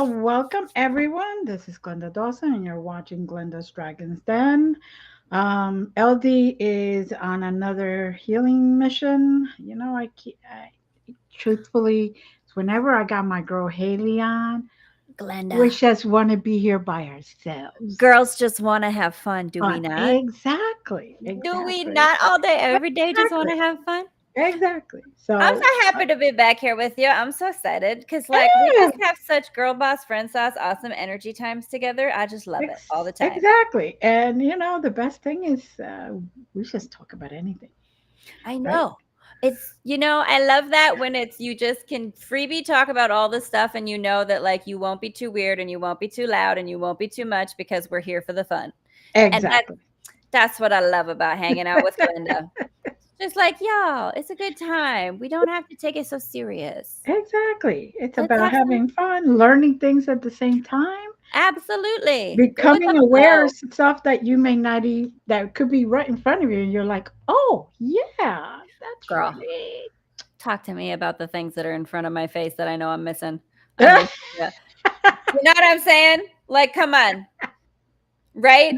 So welcome everyone. This is Glenda Dawson, and you're watching Glenda's Dragon's Den. LD is on another healing mission. Truthfully, whenever I got my girl Haleigh on, we Glenda, just want to be here by ourselves. girls just want to have fun, do we Fun. not? Exactly. Do we Exactly. not all day, every day just want Exactly. to have fun? Exactly. I'm So, so happy to be back here with you. I'm so excited because, like, we yeah, just have such girl boss friend sauce, awesome energy times together. I just love it all the time. exactly. And the best thing is we just talk about anything, I right? know. I love that when it's you just can freebie talk about all this stuff and you know that, like, you won't be too weird and you won't be too loud and you won't be too much because we're here for the fun. And Exactly. that's what I love about hanging out with Glenda. Just like, y'all, it's a good time. We don't have to take it so serious. Exactly. It's Let's about have some having fun, learning things at the same time, absolutely. Go with the becoming aware of flow. stuff that you may not even, that could be right in front of you. And you're like, oh, yeah, that's Girl, right. talk to me about the things that are in front of my face that I know I'm missing. I'm missing ya. You know what I'm saying? Like, come on, right?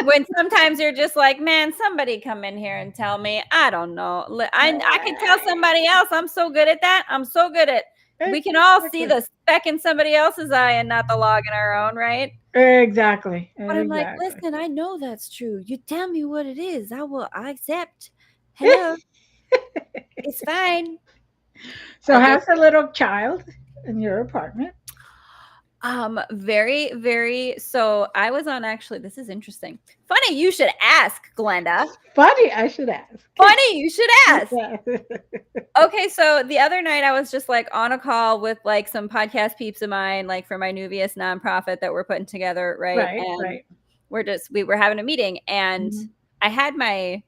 When sometimes you're just like, man, somebody come in here and tell me. I don't know. I can tell somebody else. I'm so good at that. I'm so good at. We can all see Exactly. the speck in somebody else's eye and not the log in our own, right? Exactly. But I'm like, Exactly. listen, I know that's true. You tell me what it is. I accept. Hello, it's fine. So, I get how's the little child in your apartment? very, very so I was on actually, this is interesting. Funny you should ask, Glenda. Funny, I should ask. Funny you should ask. Yeah. Okay, so the other night I was just like on a call with like some podcast peeps of mine, like for my Nuvius nonprofit that we're putting together, right? Right, And right. we were having a meeting and Mhm. I had my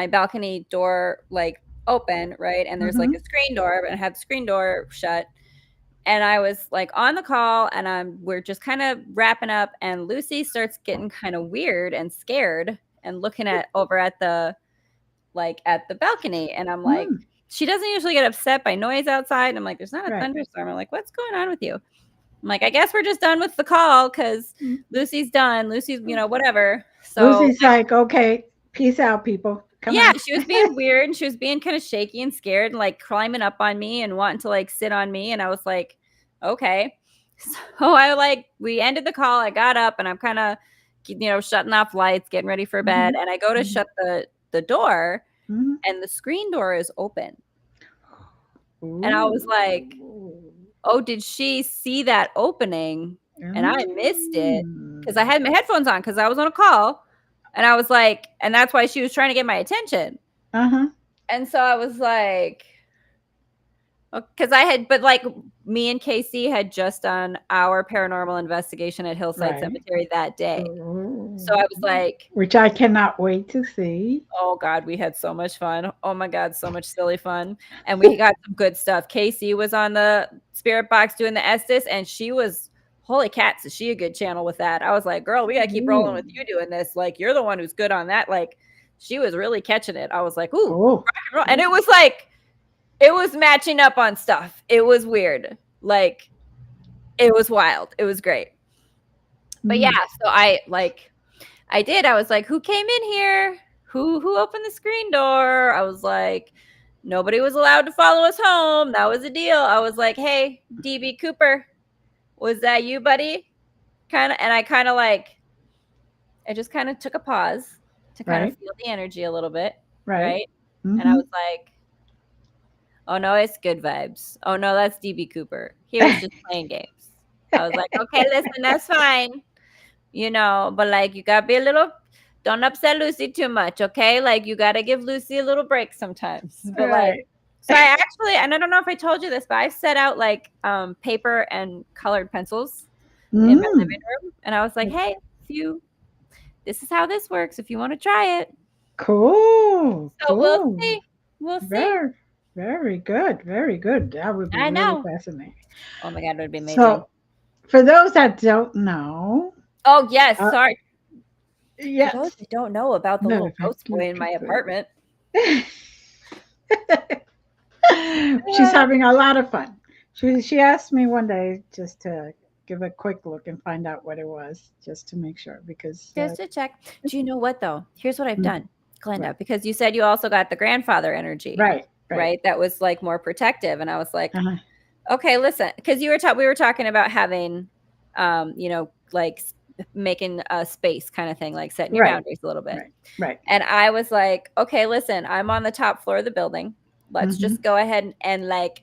balcony door like open, right? And there's like a Mhm. screen door, but I had the screen door shut. And I was like on the call and we're just kind of wrapping up and Lucy starts getting kind of weird and scared and looking at over at the balcony. And I'm like, Mm, she doesn't usually get upset by noise outside. And I'm like, there's not a right. thunderstorm. I'm like, what's going on with you? I'm like, I guess we're just done with the call because Mm. Lucy's done. Lucy's, whatever. So Lucy's like, okay, peace out, people. Come yeah, on. she was being weird and she was being kind of shaky and scared and like climbing up on me and wanting to like sit on me. And I was like, okay. So we ended the call. I got up and I'm kind of, shutting off lights, getting ready for bed. Mhm. And I go to Mhm. shut the door Mhm. and the screen door is open. And I was like, Ooh. oh, did she see that opening? And I missed it because I Mm. had my headphones on because I was on a call. And I was like, and that's why she was trying to get my attention. Uh-huh. And so I was like, because I had, but like me and Casey had just done our paranormal investigation at Hillside Right. Cemetery that day. So Ooh. I was like, Which I cannot wait to see. oh God, we had so much fun. Oh my God, so much silly fun. And we got some good stuff. Casey was on the spirit box doing the Estes, and she was, holy cats, is she a good channel with that? I was like, girl, we got to keep rolling Ooh. with you doing this. Like, you're the one who's good on that. Like, she was really catching it. I was like, ooh, Oh. rock and roll. And it was like, it was matching up on stuff. It was weird. Like, it was wild. It was great. But yeah, Mm. so I did. I was like, who came in here? Who opened the screen door? I was like, nobody was allowed to follow us home. That was a deal. I was like, hey, DB Cooper, was that you, buddy? Kind of, and I just kind of took a pause to kind of Right. feel the energy a little bit, Right. right? And I Mhm. was like, oh no, it's good vibes. Oh no, that's DB Cooper. He was just playing games. I was like, okay, listen, that's fine. But like you gotta be a little, don't upset Lucy too much, okay? Like you gotta give Lucy a little break sometimes. But like, Right. so I actually, and I don't know if I told you this, but I set out like paper and colored pencils in my Mm. living room, and I was like, hey, this is how this works. If you want to try it, Cool. so we'll Cool. see. We'll see. Very, very good. Very good. That would be I really know. fascinating. Oh my god, it would be amazing. So, for those that don't know, Oh yes, uh, sorry. For those yes, that don't know about the no, little ghost boy in my apartment. she's having a lot of fun. She asked me one day just to give a quick look and find out what it was, just to make sure, because Just to check. Do you know what though? Here's what I've mm, done, right, Glenda, because you said you also got the grandfather energy, right, right. right? That was like more protective. And I was like, Uh-huh. okay, listen, because we were talking about having, like making a space kind of thing, like setting your Right, boundaries a little bit. right, right. And I was like, okay, listen, I'm on the top floor of the building. Let's Hmm. just go ahead and like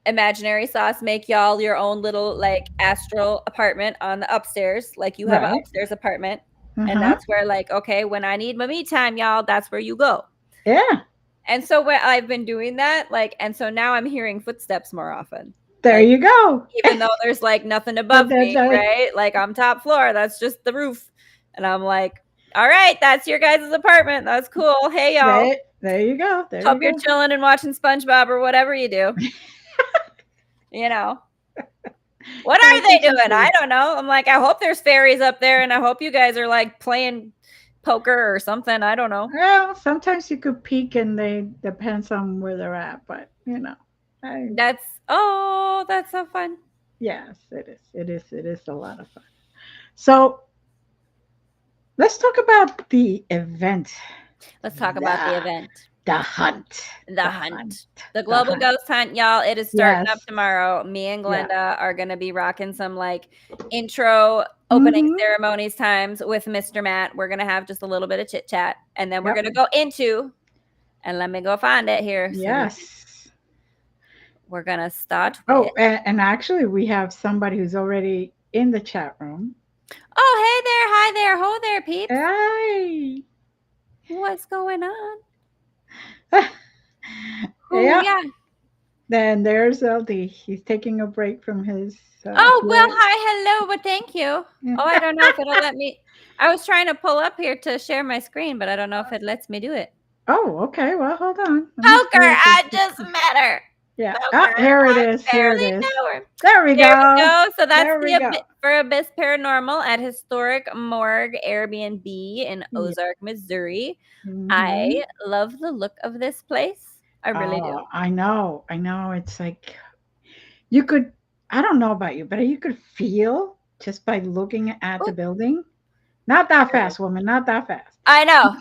imaginary sauce, make y'all your own little like astral apartment on the upstairs. Like you have an Right. upstairs apartment. And Uh-huh. that's where like, okay, when I need my me time, y'all, that's where you go. Yeah. And so when I've been doing that, like, and so now I'm hearing footsteps more often. There Like you go. even though there's like nothing But above then, me, right? Like I'm top floor, that's just the roof. And I'm like, all right, that's your guys' apartment. That's cool. Hey y'all. there you go. There Hope you you're go. chilling and watching SpongeBob or whatever you do. You know. What are That's they what she doing? I said. don't know. I'm like, I hope there's fairies up there and I hope you guys are like playing poker or something. I don't know. Well, sometimes you could peek and they depends on where they're at, but I That's so fun. yes, it is. It is a lot of fun. So let's talk about the event. Let's talk about the The event. the hunt. The The hunt. hunt. The The global hunt. ghost hunt, y'all. It is starting up Yes. tomorrow. Me and Yeah. Glenda are gonna be rocking some like intro opening Mm-hmm. ceremonies times with Mr. Matt. We're gonna have just a little bit of chit chat, and then we're Yep. gonna go into, and let me go find it here. So Yes. we're gonna start with. Oh, and actually we have somebody who's already in the chat room. Oh, hey there, hi there, ho there, peeps. Hey. What's going on? Oh Yeah. yeah. Then there's LD. He's taking a break from his Oh well, healing. hi, hello, but thank you. Oh, I don't know if it'll let me. I was trying to pull up here to share my screen, but I don't know if it lets me do it. Oh, okay. Well, hold on. Let me Poker, see if I it's just met her. yeah. Ah, Poker, here it I is. Here it barely is. know her. There we There we go. go. So that's There we the go. for Abyss Paranormal at Historic Morgue Airbnb in Yeah. Ozark, Missouri. Hmm. I love the look of this place. I really do. Oh, I know. I know. It's like you could. I don't know about you, but you could feel just by looking at the Ooh, building. Not that there it is. fast, woman. Not that fast. I know.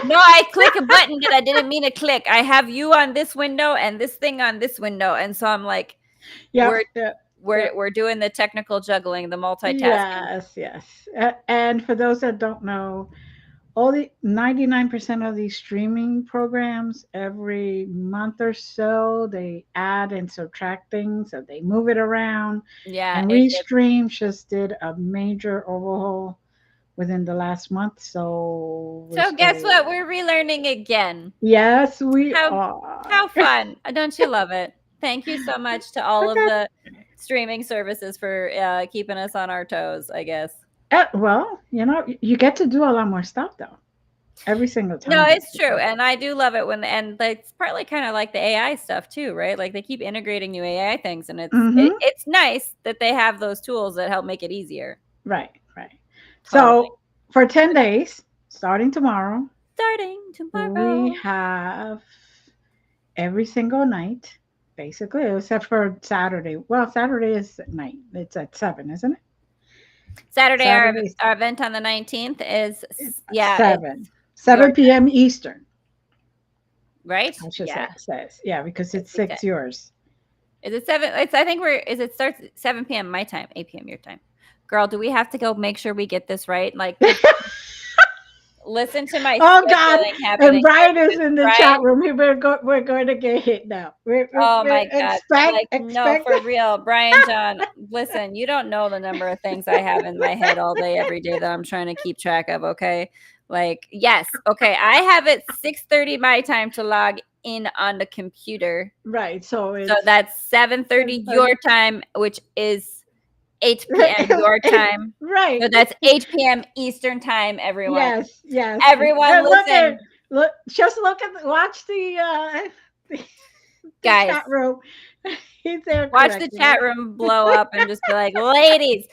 No, I click a button that I didn't mean to click. I have you on this window and this thing on this window, and so I'm like, Yep. we're Yep. we're Yep. we're doing the technical juggling, the multitasking. Yes. Yes. And for those that don't know, all the 99% of these streaming programs every month or so they add and subtract things, so they move it around, Yeah, and it gets. Restream just did a major overhaul within the last month, so we're So guess what? still We're relearning again. yes we How are. how fun! Don't you love it? Thank you so much to all of Okay. the streaming services for keeping us on our toes. I guess. Well, you get to do a lot more stuff though every single No, time. it's true, and I do love it when and it's partly kind of like the AI stuff too, right? Like they keep integrating new AI things, and Mm-hmm. it's nice that they have those tools that help make it easier. Right, right. Totally. So for 10 days starting tomorrow, Starting we tomorrow. have every single night, basically, except for Saturday. Well, Saturday is at night. It's at 7, isn't it? Saturday, Saturday our event on the 19th is is at yeah, it's 7. your 7 p.m. Eastern, right? I should say, Yeah, it says. Yeah, because let's it's see, 6 yours. is it 7? It's I think we're is it starts at 7 p.m. my time, 8 p.m. your time. Girl, do we have to go make sure we get this right? Like, because listen to my Oh God! scheduling And happening here Brian is because in the chat Brian. room. We're going to get hit now. Oh We my God. expect Like, no, expect. for real. Brian John, listen, you don't know the number of things I have in my head all day, every day that I'm trying to keep track of. Okay. Like, yes. Okay. I have it 6:30 my time to log in on the computer. Right. So So it's that's 7:30 your time, which is 8 p.m. your time. right. So that's 8 p.m. Eastern time, everyone. Yes, yes. Everyone, And look at listen, look just look at watch the, the guys. chat room. He's there Watch the correcting chat it. room blow up and just be like, ladies.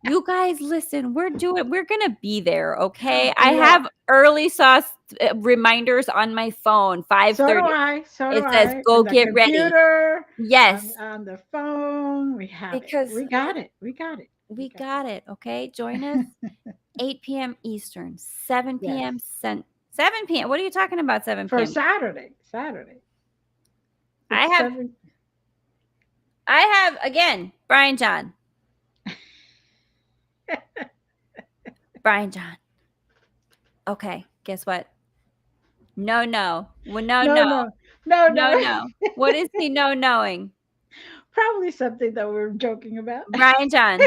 You guys, listen, we're gonna be there, okay? I Yeah. have early sauce reminders on my phone, So do 5:30. I. So do It says, I. go On the get ready. computer, Yes, on the phone, we have it. because We got it. We got it. We we got got it, okay? Join us 8 p.m. Eastern, 7 it. Yes. p.m. 7 p.m. What are you talking about 7 For p.m.? Saturday. Saturday. I It's have 7. again, Brian John. Brian John. Okay, guess what? No, no. Well, no, No, no. no. No, No, no. no. What is he no knowing? Probably something that we're joking about. Brian John.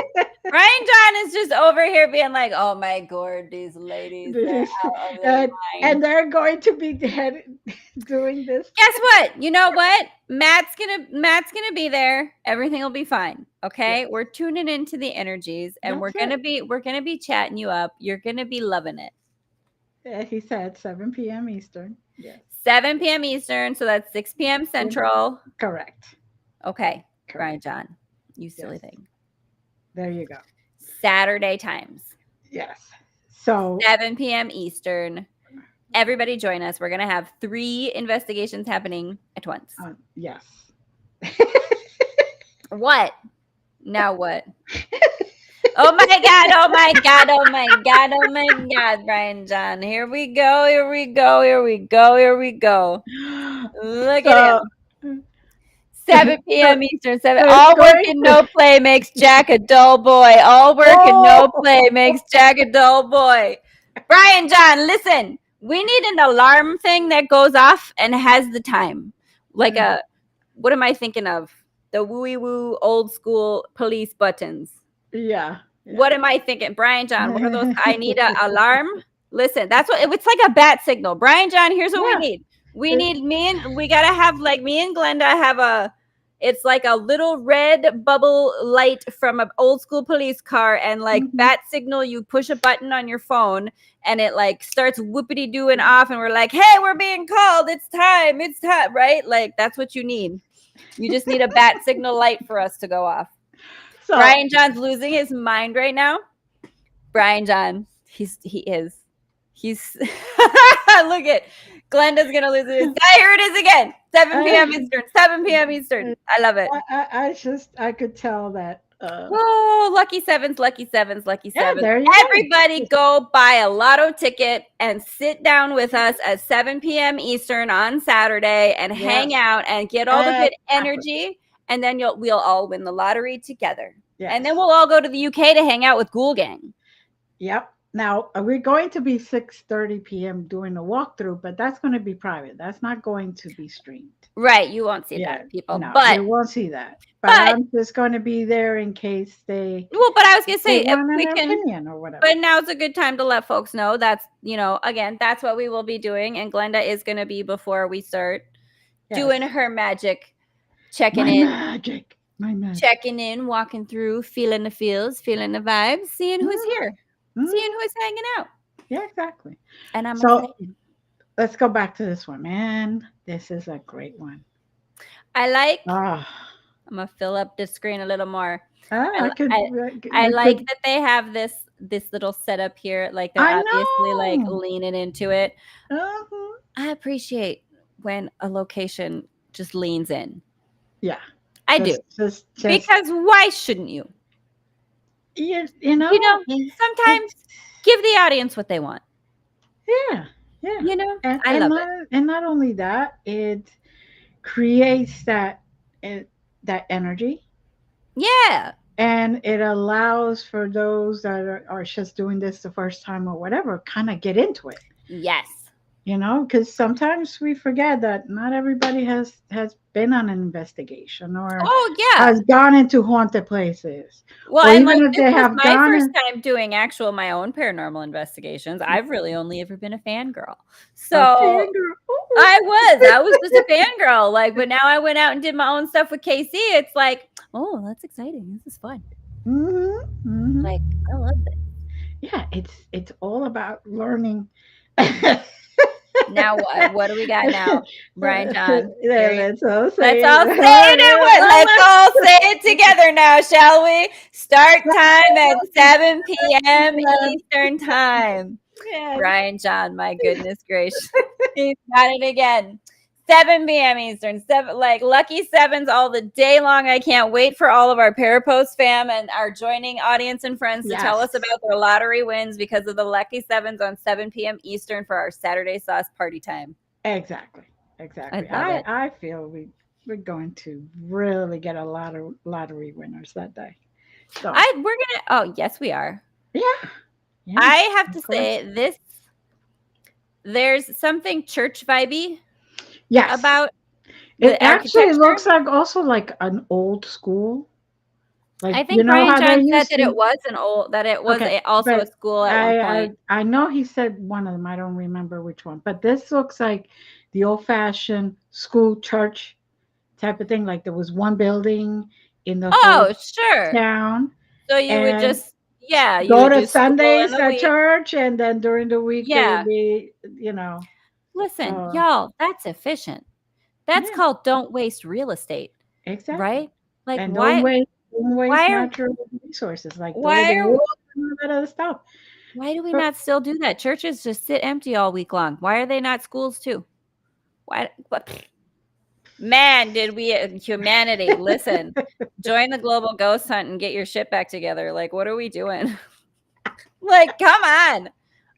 Brian John is just over here being like, oh my god, these ladies, they're This- out of their and, mind. and they're going to be doing this. Guess what? You know what? Matt's gonna be there. Everything will be fine. Okay. Yes. We're tuning into the energies and That's it. we're gonna be chatting you up. You're gonna be loving it. He said 7 p.m. Eastern. Yes. 7 p.m. Eastern, so that's 6 p.m. Central. Correct. Okay, Brian Correct. John. You silly Yes. thing. There you go. Saturday times. Yes. So 7 p.m. Eastern. Everybody join us. We're gonna have 3 investigations happening at once. yes. What? Now what? Oh my god, oh my god, oh my god, oh my god, Brian John. Here we go, here we go, here we go, here we go. Look at him. 7 p.m. Eastern, 7. There's All work going and to no play makes Jack a dull boy. All work and no oh play makes Jack a dull boy. Brian John, listen. We need an alarm thing that goes off and has the time. Like what am I thinking of? The wooey woo old school police buttons. yeah. What am I thinking? Brian John, what are those? I need an alarm. Listen, that's what it's like, a bat signal. Brian John, here's what we Yeah. need. We gotta have, like, me and Glenda have it's like a little red bubble light from an old school police car, and like bat signal, you push a button on your phone and it like starts whoopity doing off, and we're like, hey, we're being called. It's time, right? Like, that's what you need. You just need a bat signal light for us to go off. So Brian John's losing his mind right now. Brian John, he is. He's look at Glenda's gonna lose it. Here it is again. 7 p.m. Eastern. 7 p.m. Eastern. I love it. I could tell that. Oh, lucky sevens, lucky sevens, lucky Yeah, sevens. there you Everybody go buy a lotto ticket and sit down with us at 7 p.m. Eastern on Saturday and hang out and get all the good energy. And then we'll all win the lottery together. Yes. And then we'll all go to the UK to hang out with Ghoul Gang. Yep. Now we're going to be 6:30 p.m. doing a walkthrough, but that's going to be private. That's not going to be streamed. Right. You won't see that, people. No, but you won't see that. But I'm just going to be there in case they. Well, but I was going to say, if want we an can, opinion or whatever. But now's a good time to let folks know that's, again, that's what we will be doing. And Glenda is going to be, before we start doing her magic, checking checking in, walking through, feeling the feels, feeling the vibes, seeing who's here, seeing who's hanging out. Yeah, exactly. And I'm excited. Let's go back to this one, man. This is a great one. I'm gonna fill up the screen a little more. I like that they have this little setup here, like they're obviously like leaning into it. I appreciate when a location just leans in. Yeah, I do. Just because why shouldn't you? Sometimes give the audience what they want. Yeah. I love it. And not only that, it creates that energy. Yeah. And it allows for those that are just doing this the first time or whatever, kind of get into it. Yes. Because sometimes we forget that not everybody has been on an investigation or has gone into haunted places. Well, and even if they have my first time doing my own paranormal investigations. I've really only ever been a fangirl. So I was just a fangirl. But now I went out and did my own stuff with KC. It's like, oh, that's exciting. This is fun. I love it. Yeah, it's all about learning. Now what? What do we got now? Brian John. Yeah, let's all say Let's it. all say it at once. Let's all say it together now, shall we? Start time at 7 p.m. Eastern time. Yes. Brian John, my goodness gracious. He's got it again. 7 p.m. Eastern. Like lucky sevens all the day long. I can't wait for all of our Parapost fam and our joining audience and friends to tell us about their lottery wins because of the lucky sevens on 7 p.m. Eastern for our Saturday sauce party time. Exactly. I feel we're going to really get a lot of lottery winners that day. So yes, we are. Yeah. I have to say there's something church vibey. Yes. About it actually looks like also like an old school. Like, I think Brian John said that it was also a school at one point. I know he said one of them. I don't remember which one, but this looks like the old-fashioned school church type of thing. Like there was one building in the whole town. So you would just you go to Sundays at church, and then during the week they would be, Listen, y'all, that's efficient. That's called don't waste real estate. Exactly. Right? Like and don't waste natural resources like the that other stuff. Why do we not still do that? Churches just sit empty all week long. Why are they not schools too? What? Man, did we humanity listen? Join the global ghost hunt and get your shit back together. Like, what are we doing? Like, come on.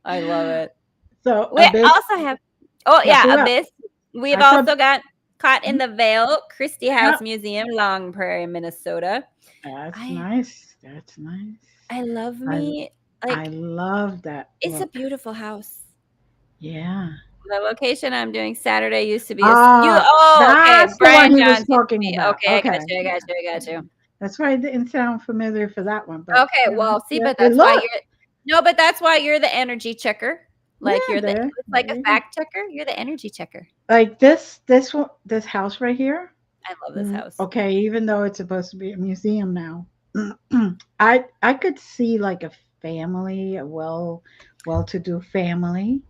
I love it. So we also have Abyss. We've also got Caught in the Veil, Christie House Museum, Long Prairie, Minnesota. That's nice. That's nice. I love I love that. It's a beautiful house. Yeah. The location I'm doing Saturday used to be that's the one he was talking about. Okay, I got you. That's why it didn't sound familiar for that one. But, but that's why that's why you're the energy checker. Like you're it's like a fact checker. You're the energy checker. Like this house right here. I love this house. Okay, even though it's supposed to be a museum now, I could see like a family, a well-to-do family,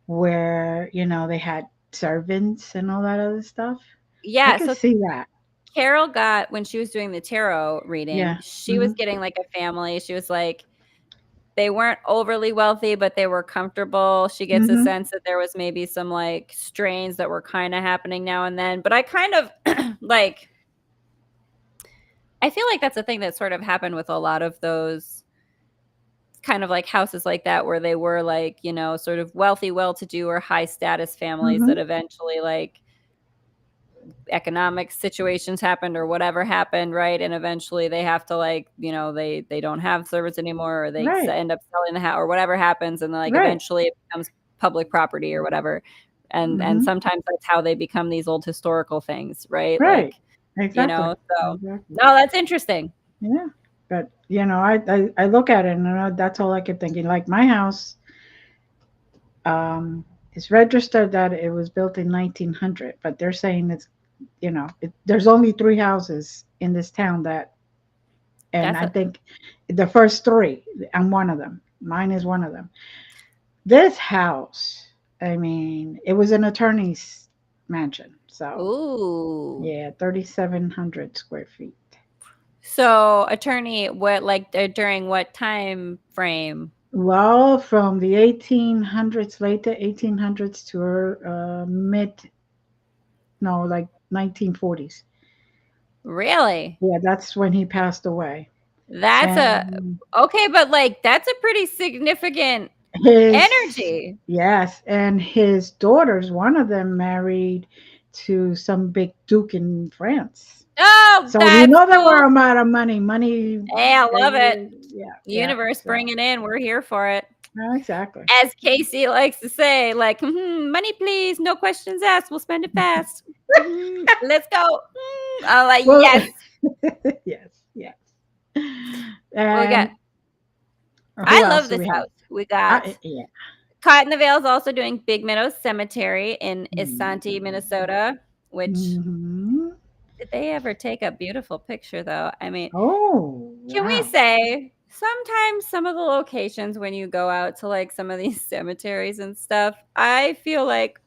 where they had servants and all that other stuff. Yeah, I could see that. Carol got, when she was doing the tarot reading, she was getting like a family. She was like, they weren't overly wealthy, but they were comfortable. She gets a sense that there was maybe some like strains that were kind of happening now and then. But I kind of like, I feel like that's a thing that sort of happened with a lot of those kind of like houses like that, where they were like, sort of wealthy, well-to-do or high status families that eventually like economic situations happened or whatever happened, right? And eventually they have to like, they don't have servants anymore, or they end up selling the house or whatever happens, and like eventually it becomes public property or whatever. And sometimes that's how they become these old historical things, right? Right. Like, exactly. So no, that's interesting. Yeah. But I look at it and that's all I kept thinking. Like my house, it's registered that it was built in 1900, but they're saying it's, there's only 3 houses in this town I think the first 3, I'm one of them. Mine is one of them. This house, I mean, it was an attorney's mansion. So, yeah, 3,700 square feet. So, attorney, what during what time frame? Well, from the 1800s, late 1800s to like 1940s. Really? Yeah, that's when he passed away. That's okay, but like that's a pretty significant energy. Yes, and his daughters, one of them married to some big duke in France. Oh, so there were a lot of money. Hey, I love it. Yeah, universe, bring it in. We're here for it. Exactly. As Casey likes to say, like, money, please, no questions asked. We'll spend it fast. Let's go. I'm like, yes. yes. We got. I love this house. We got. Caught in the Veil is also doing Big Meadows Cemetery in Isanti, Minnesota, which did they ever take a beautiful picture though? I mean, can we say sometimes some of the locations when you go out to like some of these cemeteries and stuff, I feel like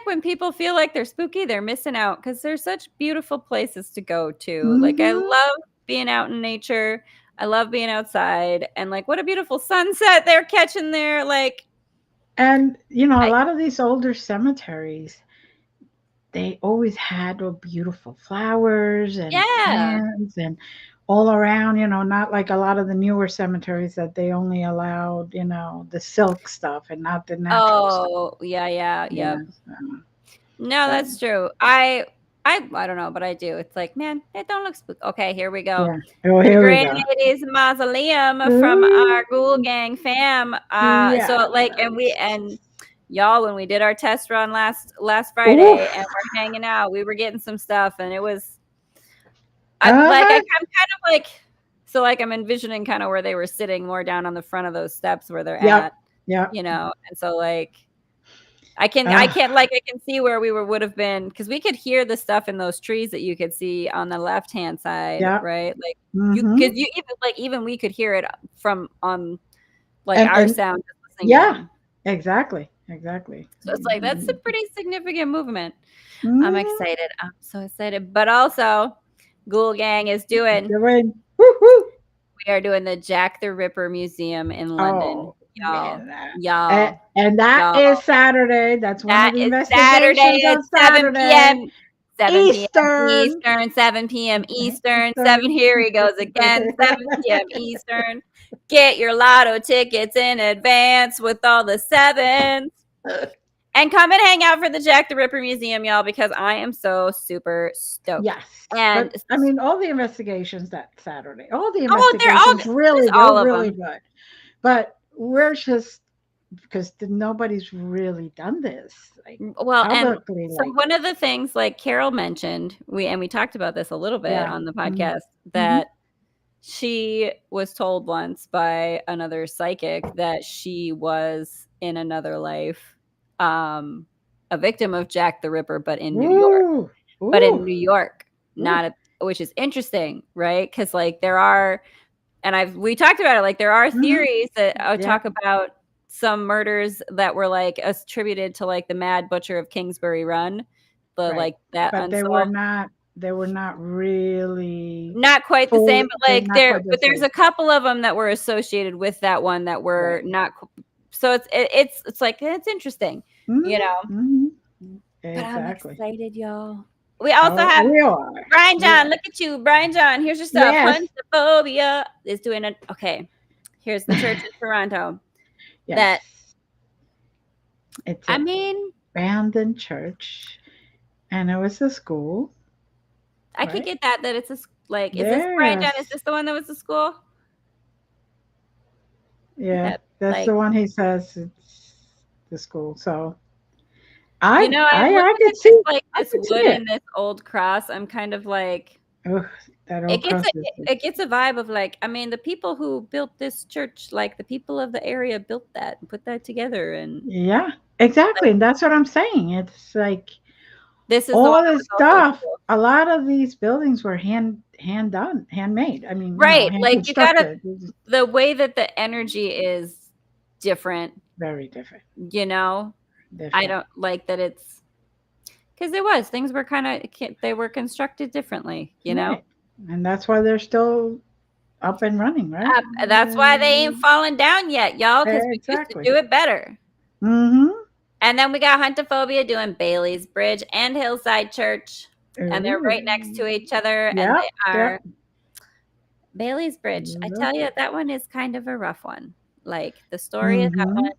when people feel like they're spooky, they're missing out because there's such beautiful places to go to. Like I Hmm. love being out in nature. I love being outside and like what a beautiful sunset they're catching there. Like And a I, lot of these older cemeteries, they always had beautiful flowers and yeah. plants and all around, not like a lot of the newer cemeteries that they only allowed, the silk stuff and not the natural stuff. Oh, yeah, yeah, yep. Yes. No, But that's true. I don't know, but I do. It's like, man, it don't look spooky. Okay, here we go. yeah. Oh, The here we Grand go. Ladies Mausoleum from Ooh, our Ghoul Gang fam. So like, yes. and y'all, when we did our test run last Ooh. Friday, and we're hanging out, we were getting some stuff, and it was, Uh-huh. I'm kind of like, so like I'm envisioning kind of where they were sitting more down on the front of those steps where they're Yep. at, Yep. and so like. I Uh, can't like I can see where we would have been because we could hear the stuff in those trees that you could see on the left hand side, yep. right? Like Mm-hmm. because you even we could hear it from on like our And sound just listening to yeah, them. exactly. Exactly. So it's like that's a pretty significant movement. I'm Mm-hmm. excited. I'm so excited. But also, Ghoul Gang is doing. Doing. Woo-hoo. We are doing the Jack the Ripper Museum in London, Oh, y'all, yeah. y'all, And that y'all. is Saturday. That's one of That the is Saturday investigations at on 7 Saturday. PM. 7 PM Eastern. Eastern, 7 PM Eastern, 7 Eastern. here he goes again, 7 PM Eastern. Get your lotto tickets in advance with all the sevens. And come and hang out for the Jack the Ripper Museum, y'all, because I am so super stoked. Yes. And But I mean, all the investigations that Saturday, all the they're all investigations really, just they're all of really them. good. But we're just because nobody's really done this like Well, and publicly, so like, one of the things like Carol mentioned, we talked about this a little bit yeah. on the Mm-hmm. podcast Mm-hmm. that she was told once by another psychic that she was in another life um a victim of Jack the Ripper but in New York. Ooh. But in Ooh. New York, Ooh. not a, which is interesting, right? Cuz like there are and we talked about it like there are Mm-hmm. theories that Yeah. talk about some murders that were like attributed to like the Mad Butcher of Kingsbury Run, the Right. like that But unsolved. they were not really Not quite the full, same, but like not quite the there's same. a couple of them that were associated with that one that were Right. not. So it's like it's interesting, you know. Mm-hmm. Mm-hmm. But I'm Exactly. excited, y'all. We also Oh, have we are. Brian We John. are. Look at you, Brian John. Here's your stuff. Yes. Huntophobia is doing it. Okay, here's the church in Toronto. Yes. That It's I a mean, abandoned church, and it was a school, I could right? get that it's a like. Is this Brian John? Is Yes. this the one that was the school? Yeah, That that's like the one he says it's the school. So I'm I looking could at this see like I this could see wood it. and this old cross. I'm kind of like Oh, that it old gets cross a is it gets a vibe of like I mean the people who built this church, like the people of the area built that and put that together, and yeah, exactly. like And that's what I'm saying. It's like this is the one all that this was also a stuff. school. A lot of these buildings were hand done, handmade. I mean, Right, hand like you gotta constructed. It's the way that the energy is different, very different. you know. I Different. don't like that it's because there was things were kind of they were constructed differently, you know. Right. And that's why they're still up and running, right? That's why they ain't fallen down yet, y'all, because we used to Exactly. do it better. Mm-hmm. And then we got Huntophobia doing Bailey's Bridge and Hillside Church, and they're right next to Ooh. each other, and Yep. they Yep. are Bailey's Bridge. I tell you, Look. that one is kind of a rough one. Like the story of that Mm-hmm. one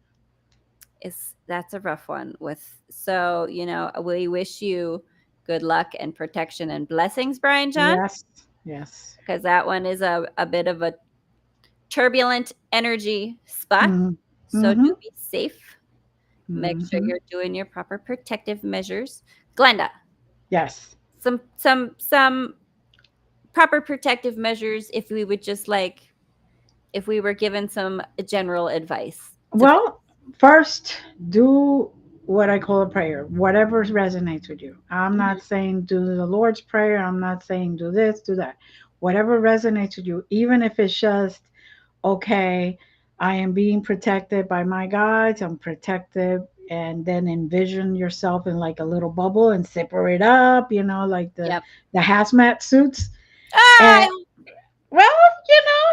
is that's a rough one. With so we wish you good luck and protection and blessings, Brian John, Yes. Yes. because that one is a bit of a turbulent energy spot. Mm-hmm. So Mm-hmm. do be safe. Make sure Mm-hmm. you're doing your proper protective measures. Glenda, Yes. some proper protective measures if we would just like if we were given some general advice to follow. Well, first, do what I call a prayer, whatever resonates with you. I'm not Mhm. saying do the Lord's Prayer. I'm not saying do this, do that. whatever resonates with you, even if it's just, okay, I am being protected by my guides, I'm protected, and then envision yourself in like a little bubble and separate up, like the Yep. the hazmat suits. And Ah, well,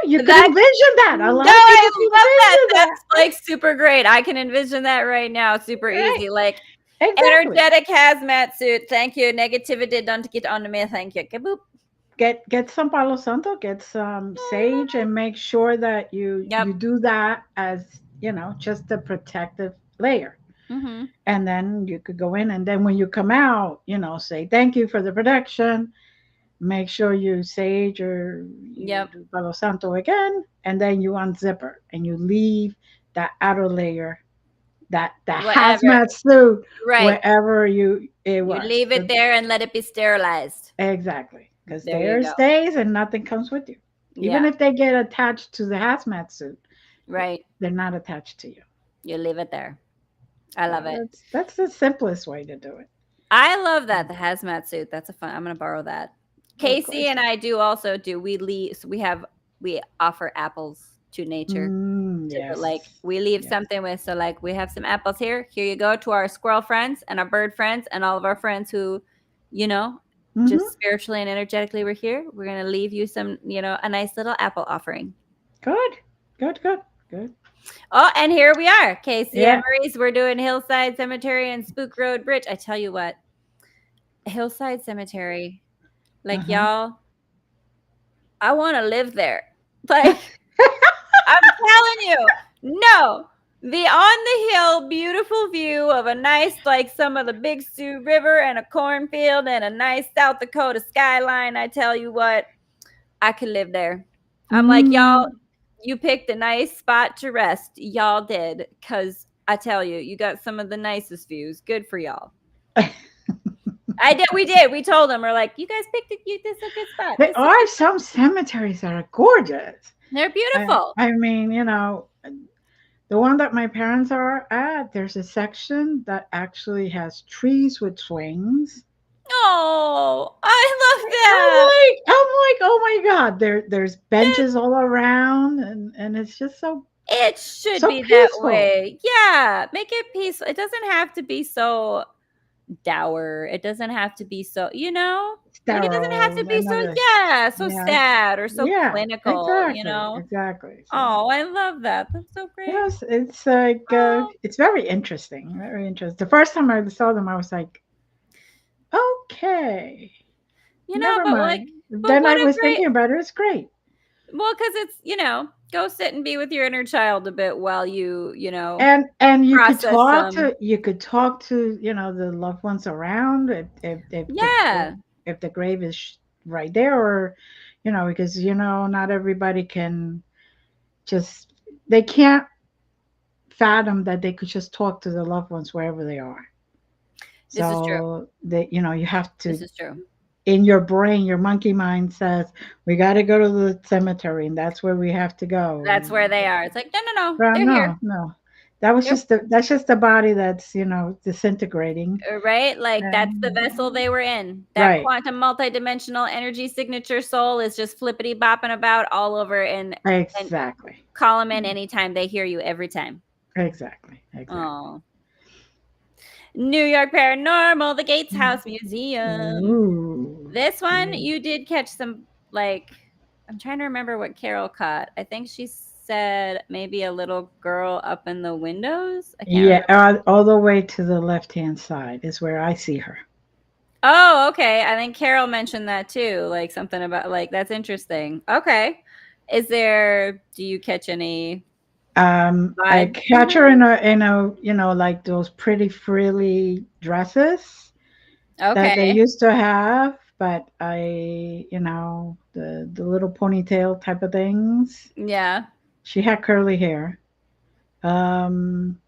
you could that envision that. A no, lot of I people can love that. envision that. That's like super great. I can envision that right now. Super Right. easy. Like Exactly. energetic hazmat suit. Thank you. Negativity don't get onto me. Thank you. Kaboop. Get some Palo Santo, get some sage, and make sure that you Yep. do that as, just a protective layer. Mm-hmm. And then you could go in, and then when you come out, say thank you for the protection. Make sure you sage or you Yep. do Palo Santo again, and then you unzip her and you leave that outer layer, that Whatever. hazmat suit, Right. wherever it You was. leave it there and let it be sterilized. Exactly, because There you there it go. stays and nothing comes with you. Even Yeah. if they get attached to the hazmat suit, Right. they're not attached to you. You leave it there. I So love it. that's the simplest way to do it. I love that, the hazmat suit. That's a fun. I'm gonna borrow that. Of Casey course. and I do also do. We leave. So we offer apples to nature. Like Yes. we leave Yes. something with. So like we have some apples here. Here you go to our squirrel friends and our bird friends and all of our friends who, you know, Mm-hmm. just spiritually and energetically we're here. We're gonna leave you some, a nice little apple offering. Good. Good. Good. Good. Oh, and here we are, Casey and Yeah. Maurice. We're doing Hillside Cemetery and Spook Road Bridge. I tell you what, Hillside Cemetery, like Uh-huh. y'all, I want to live there. Like I'm telling you, no. The on the hill, beautiful view of a nice, like some of the Big Sioux River and a cornfield and a nice South Dakota skyline. I tell you what, I could live there. I'm like, y'all, Mm. you picked a nice spot to rest. Y'all did. Cause I tell you, you got some of the nicest views. Good for y'all. I did. We did. We told them, we're like, you guys picked it. This is a good spot. There This is a are good spot. some cemeteries that are gorgeous. They're I, beautiful. I mean, the one that my parents are at, there's a section that actually has trees with swings. Oh, I love that. I'm like, oh my God, there's benches all around, and it's just It should so be that peaceful. way. Yeah, make it peaceful. It doesn't have to be so dour. It doesn't have to be so, like it doesn't have to Sterile be and so, other. yeah, so Yeah, sad or so yeah, exactly, clinical. exactly. So Oh, I love that. That's so great. it's like Oh, it's very interesting, very interesting. The first time I saw them, I was like, okay, never but like, mind. but Then I what a was great, thinking about it. It's great. well, because it's, go sit and be with your inner child a bit while And process some. you could talk to the loved ones around, Yeah, if the grave is right there, or because not everybody can just, they can't fathom that they could just talk to the loved ones wherever they are. this is true. So that you have This to, is true. in your brain, your monkey mind says, we got to go to the cemetery, and that's where we have to go. That's where they are. It's like, no, no, no. Well, They're here. no, no. That's just the body that's disintegrating. Right? Like that's the And, vessel they were in. That right. quantum multidimensional energy signature soul is just flippity bopping about all over and Exactly. call them in anytime they hear you every time. Exactly. Exactly. Oh. New York Paranormal, the Gates House Museum. Ooh. This one Yeah. you did catch some, like, I'm trying to remember what Carol caught. I think she said maybe a little girl up in the windows. I can't Yeah, remember. all the way to the left-hand side is where I see her. Oh, okay. I think Carol mentioned that too. Like something about, like, that's interesting. Okay. Do you catch any I vibes from catch her her? in a like those pretty frilly dresses that they Okay. used to have, but the little ponytail type of things. Yeah. She had curly hair. Um,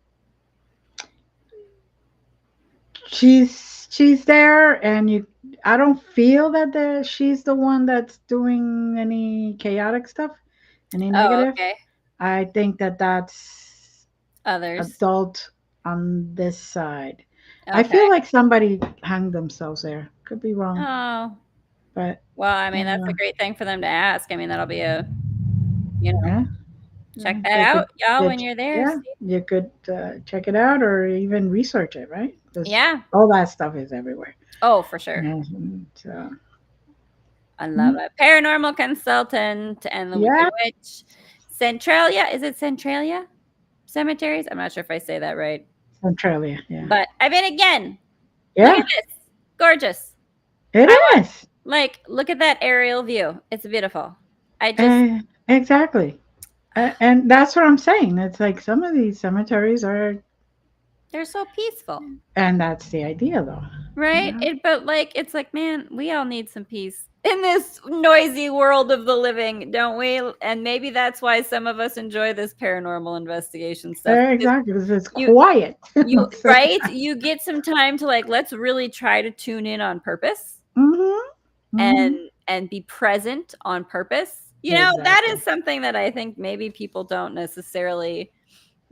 she's there, and I don't feel that she's the one that's doing any chaotic stuff, any Oh, negative. okay. I think that that's Others. adult on this side. I Okay. feel like somebody hung themselves there. Could be wrong. Oh. But Well, I mean, that's a great thing for them to ask. I mean, that'll be a, you know, yeah, check that they out, could, y'all, when it, you're there. yeah, See? you could check it out or even research it, right? Because Yeah. all that stuff is everywhere. Oh, for sure. And so, I love it. Paranormal consultant and the Wicked yeah, Witch. Centralia. Is it Centralia Cemeteries? I'm not sure if I say that right. Centralia, yeah. But I mean, again, look Yeah, at this. Gorgeous. it I want, is. like, look at that aerial view. It's beautiful. I just, Exactly. And that's what I'm saying. It's like some of these cemeteries are, they're so peaceful. and that's the idea, though. You Right? know? But like, it's like, man, we all need some peace in this noisy world of the living, don't we? And maybe that's why some of us enjoy this paranormal investigation stuff. Exactly, because it's You, quiet. you, right? You get some time to like, let's really try to tune in on purpose Mm-hmm. and Mm-hmm. be present on purpose. That Exactly. is something that I think maybe people don't necessarily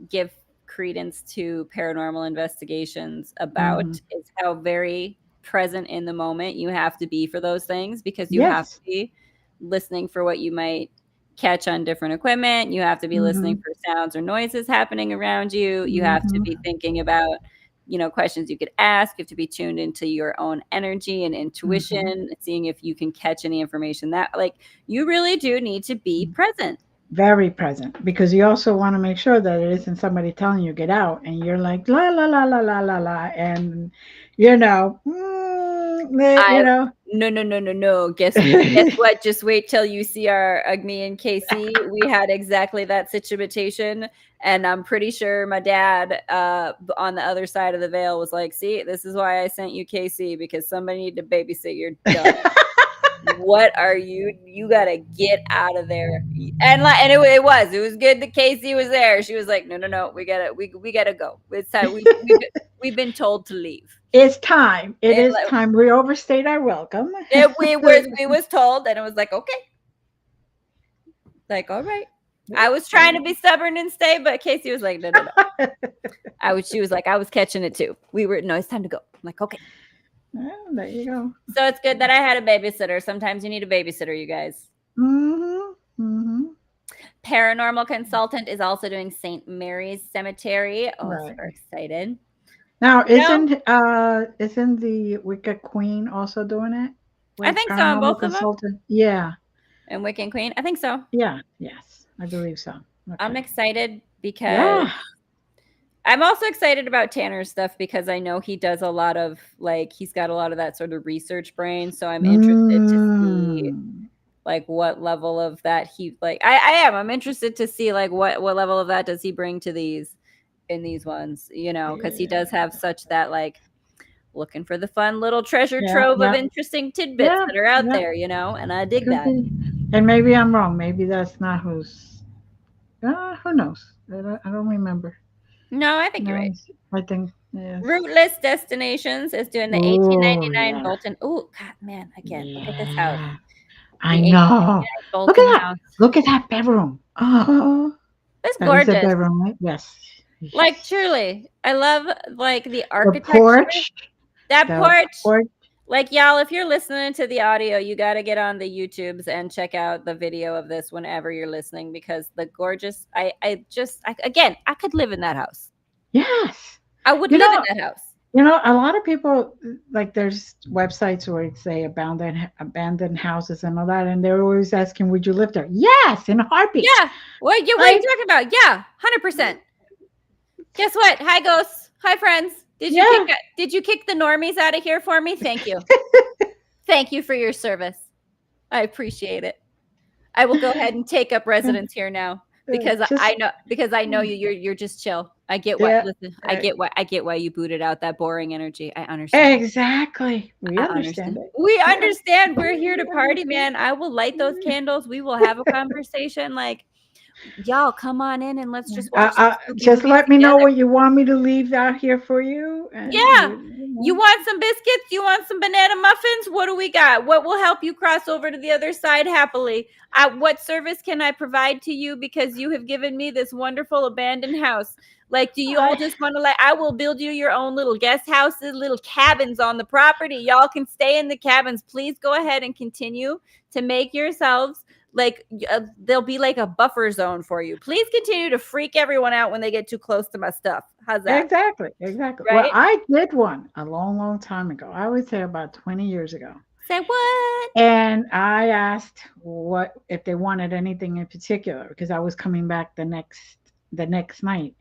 give credence to paranormal investigations about, Mm-hmm. is how very present in the moment you have to be for those things, because you have to Yes. be listening for what you might catch on different equipment. You have to be listening Mm-hmm. for sounds or noises happening around you. You have to Mm-hmm. be thinking about, questions you could ask. You have to be tuned into your own energy and Mm-hmm. intuition, seeing if you can catch any information that, like, you really do need to be present. Very present, because you also want to make sure that it isn't somebody telling you get out and you're like la la la la la la la, and you know, I you know. No, no, no, no, no. Guess what? Just wait till you see our me and Casey. We had exactly that situation, and I'm pretty sure my dad, on the other side of the veil, was like, "See, this is why I sent you Casey, because somebody need to babysit your dumb. What are you? You gotta get out of there." And it was good that Casey was there. She was like, "No, no, no, we gotta go. It's time. We've been told to leave." It's time. It And is time. We overstayed our welcome. we was told, and it was like, okay, like, all right. I was trying to be stubborn and stay, but Casey was like, no, no, no. She was like, I was catching it too. No, it's time to go. I'm like, okay. Well, there you go. So it's good that I had a babysitter. Sometimes you need a babysitter, you guys. Mm-hmm. Mm-hmm. Paranormal consultant is also doing St. Mary's Cemetery. Oh, Right. super excited. Now, You know, isn't the Wicked Queen also doing it I with think so on paranormal both of them. consultant? Yeah. And Wiccan Queen, I think so. Yeah. Yes, I believe so. I'm Okay. excited because Yeah. I'm also excited about Tanner's stuff, because I know he does a lot of, like, he's got a lot of that sort of research brain. So I'm interested to see, Mm. like, what level of that I'm interested to see, like, what level of that does he bring to these in these ones, because he does have such that, like, looking for the fun little treasure Yeah. trove of Yeah. interesting tidbits Yeah. that are out Yeah. there, and I dig Could that. be. And maybe I'm wrong. Maybe that's not who's. Who knows? I don't remember. No, I think you're No, right. I think yes. Rootless Destinations is doing the Oh 1899 yeah. Bolton. Oh, God, man, again, look at this house. Yeah. The I know. 1899 Look at Bolton that. house. Look at that bedroom. Oh, It's that is a gorgeous. bedroom, right? Yes. Like, Yes. truly. I love, like, the The architecture. porch. That The porch. porch. Like, y'all, if you're listening to the audio, you got to get on the YouTubes and check out the video of this whenever you're listening, because the gorgeous, again, I could live in that house. Yes. I would You live in know, that house. a lot of people, like, there's websites where it say abandoned houses and all that, and they're always asking, "Would you live there?" Yes, in a heartbeat. Yeah. What are you Like, talking about? Yeah, 100%. Guess what? Hi, ghosts. Hi, friends. Did you yeah. kick the normies out of here for me? Thank you. Thank you for your service. I appreciate it. I will go ahead and take up residence here now, because Just I know you. You're just chill. I get why. yeah. Listen, I get why you booted out that boring energy. I understand. Exactly. We I understand understand. it. We Yeah. understand. We're here to We party, understand. man. I will light those candles. We will have a conversation. Like, Y'all come on in and let's just watch some spooky Just movies let me know together. what you want me to leave out here for you. And Yeah. You want some biscuits? You want some banana muffins? What do we got? What will help you cross over to the other side happily? What service can I provide to you because you have given me this wonderful abandoned house? Like, do you all just want to I will build you your own little guest houses, little cabins on the property. Y'all can stay in the cabins. Please go ahead and continue to make yourselves there'll be like a buffer zone for you. Please continue to freak everyone out when they get too close to my stuff. How's that? Exactly. Well, Right? I did one a long time ago. I would say about 20 years ago. Say what? And I asked what if they wanted anything in particular because I was coming back the next night,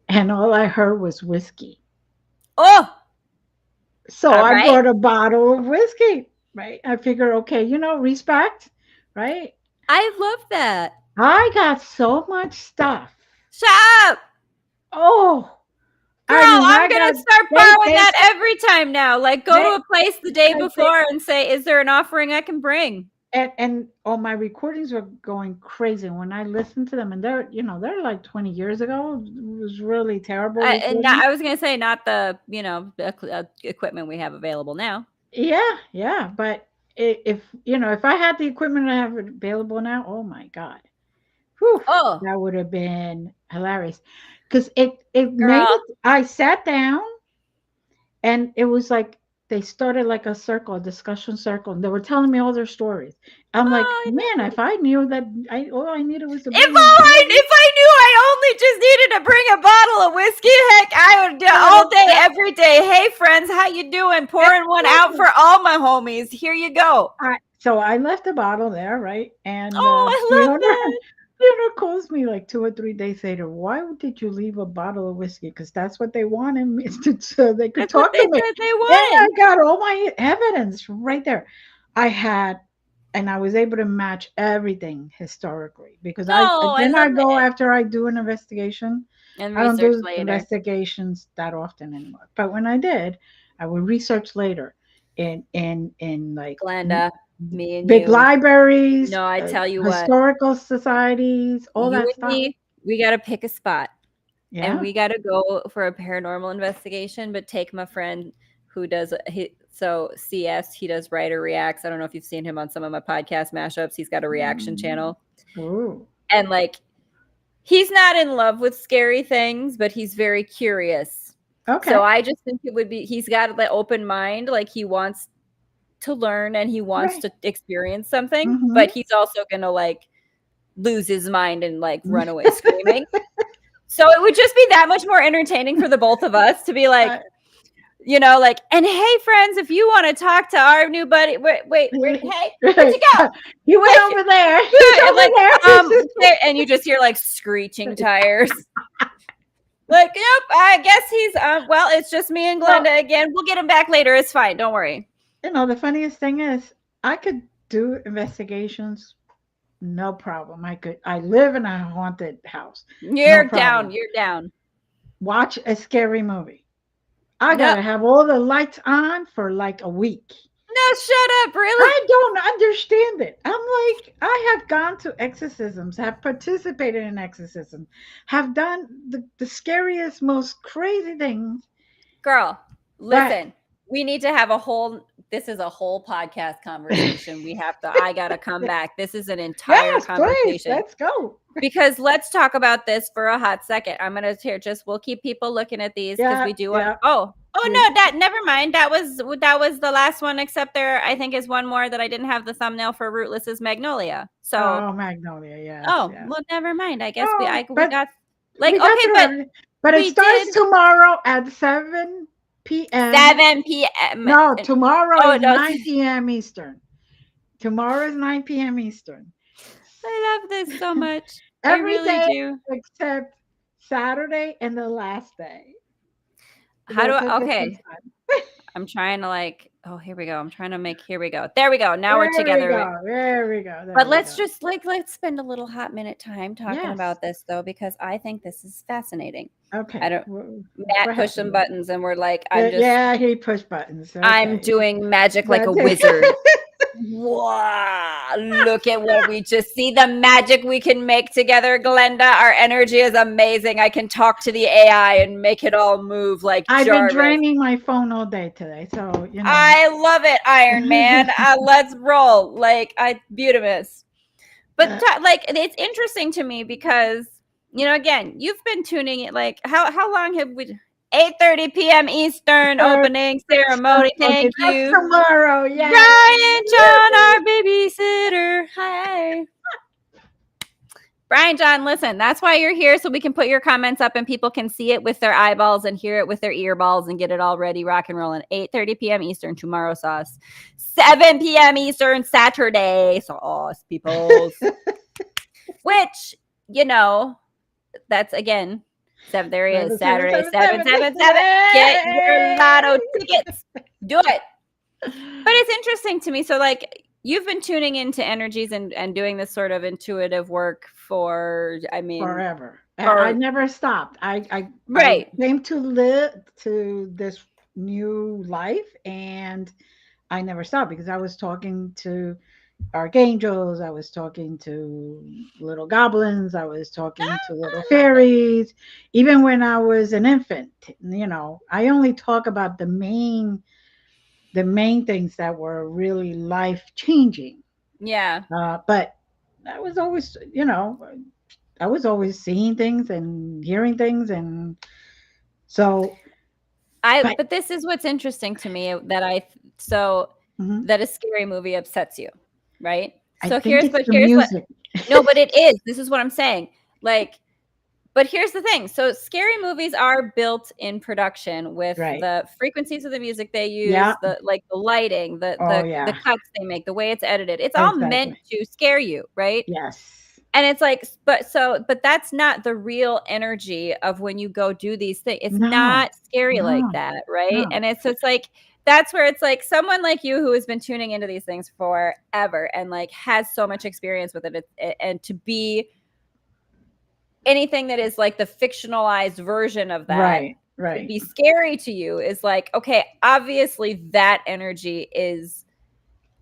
and all I heard was whiskey. Oh, So all I right. brought a bottle of whiskey. Right? I figured, okay, respect. Right? I love that. I got so much stuff. Shut up. Oh, Girl, I mean, I'm I going got to start borrowing that every time now. Like, go they, to a place the day they, before and say, is there an offering I can bring? and all my recordings were going crazy when I listened to them, and they're like 20 years ago. It was really terrible recording. I was going to say, not the, the equipment we have available now. Yeah, but if I had the equipment I have available now, oh my god, whew, Oh, that would have been hilarious. Because it made girl. it. I sat down, and it was like they started like a circle, a discussion circle, and they were telling me all their stories. I'm like, Oh, man, if I knew that, all I needed was to If bring a bottle. I knew I only just needed to bring a bottle of whiskey, heck, I would do all day, every day. Hey, friends, how you doing? Pouring one out for all my homies. Here you go. So I left the bottle there, right? And Oh, I love that. the owner calls me like 2 or 3 days later. Why did you leave a bottle of whiskey? Because that's what they wanted me to, so they could That's what talk they to me. said they And I wanted. got all my evidence right there. I had, and I was able to match everything historically because Oh, I then love I go it. after I do an investigation. And I don't research do later. investigations that often anymore. But when I did, I would research later in like Glenda, me and big you. libraries, No, I tell you what. historical societies, all You that and stuff. me, we got to pick a spot. And Yeah. we got to go for a paranormal investigation, but take my friend who does CS, he does writer reacts. I don't know if you've seen him on some of my podcast mashups. He's got a reaction channel. Ooh. And like, he's not in love with scary things, but he's very curious. Okay. So I just think it would be, he's got the open mind. Like, he wants to learn and he wants Right. to experience something, Mm-hmm. but he's also going to like lose his mind and like run away screaming. So it would just be that much more entertaining for the both of us to be like, and hey, friends, if you want to talk to our new buddy, hey, where'd you go? He went over there. He's And over there. and you just hear like screeching tires. Like, yep, I guess he's, well, it's just me and Glenda again. We'll get him back later. It's fine. Don't worry. The funniest thing is I could do investigations. No problem. I live in a haunted house. You're problem. You're down. Watch a scary movie. I gotta have all the lights on for like a week. No, shut up. Really? I don't understand it. I'm like, I have gone to exorcisms, have participated in exorcism, have done the scariest, most crazy things. Girl, listen, we need to have this is a whole podcast conversation. I gotta come back. This is an entire conversation. Please, let's go. Because let's talk about this for a hot second. I'm gonna we'll keep people looking at these because we do want. Oh no, never mind. That was the last one, except I think is one more that I didn't have the thumbnail for. Rootless's Magnolia. So Magnolia, yeah. Well, never mind. I guess we got but it starts tomorrow at 7 p.m. 7 p.m. No, tomorrow is 9 p.m. Eastern. Tomorrow is 9 p.m. Eastern. I love this so much. Every I really day do. except Saturday and the last day. Okay. I'm trying to here we go. I'm trying to here we go. There we go. Now we're together. There we go. But let's just let's spend a little hot minute time talking about this though, because I think this is fascinating. Okay. Matt pushed some buttons and we're like, he pushed buttons. Okay. I'm doing magic like a wizard. Wow, look at what we just see. The magic we can make together, Glenda. Our energy is amazing. I can talk to the AI and make it all move like I've been Jarvis. draining my phone all day today, so I love it, Iron Man. Let's roll. Like, beautimous. But like, it's interesting to me because, again, you've been tuning it. Like, how long have we? 8:30 p.m. Eastern opening ceremony. Okay, Thank that's you, tomorrow. Yeah. Brian John, our babysitter. Hi. Brian John, listen, that's why you're here, so we can put your comments up and people can see it with their eyeballs and hear it with their earballs and get it all ready, rock and rolling. 8:30 p.m. Eastern, tomorrow sauce. 7 p.m. Eastern, Saturday sauce, peoples. Which, that's again, there he is, Saturday, 777. Get your lotto tickets. Do it. But it's interesting to me. So, like, you've been tuning into energies and doing this sort of intuitive work for, forever. I never stopped. I came to live to this new life, and I never stopped because I was talking to archangels, I was talking to little goblins, I was talking to little fairies, even when I was an infant. I only talk about the main things that were really life changing. Yeah. But I was always, I was always seeing things and hearing things, and so. But this is what's interesting to me that that a scary movie upsets you, right? So here's what no, but it is. This is what I'm saying. Like, but here's the thing. So scary movies are built in production with the frequencies of the music they use, the lighting, the cuts they make, the way it's edited. It's all meant to scare you, right? Yes. And it's like, but that's not the real energy of when you go do these things. It's not scary like that, right? And it's like, that's where it's like someone like you who has been tuning into these things forever and like has so much experience with it, and to be anything that is like the fictionalized version of that, to be scary to you is like, okay, obviously that energy is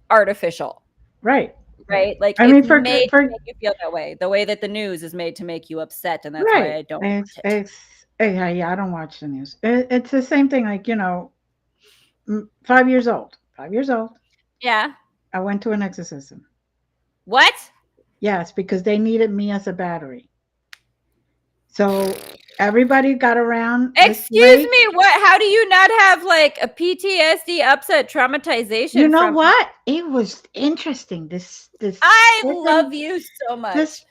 artificial. Right. Like, it's made to make you feel that way. The way that the news is made to make you upset, and that's why I don't watch it. I don't watch the news. It's the same thing. Like, 5 years old. 5 years old. Yeah. I went to an exorcism. What? Yes, because they needed me as a battery. So everybody got around. Excuse me, what? How do you not have like a PTSD, upset, traumatization? You know what? It was interesting. I love you so much.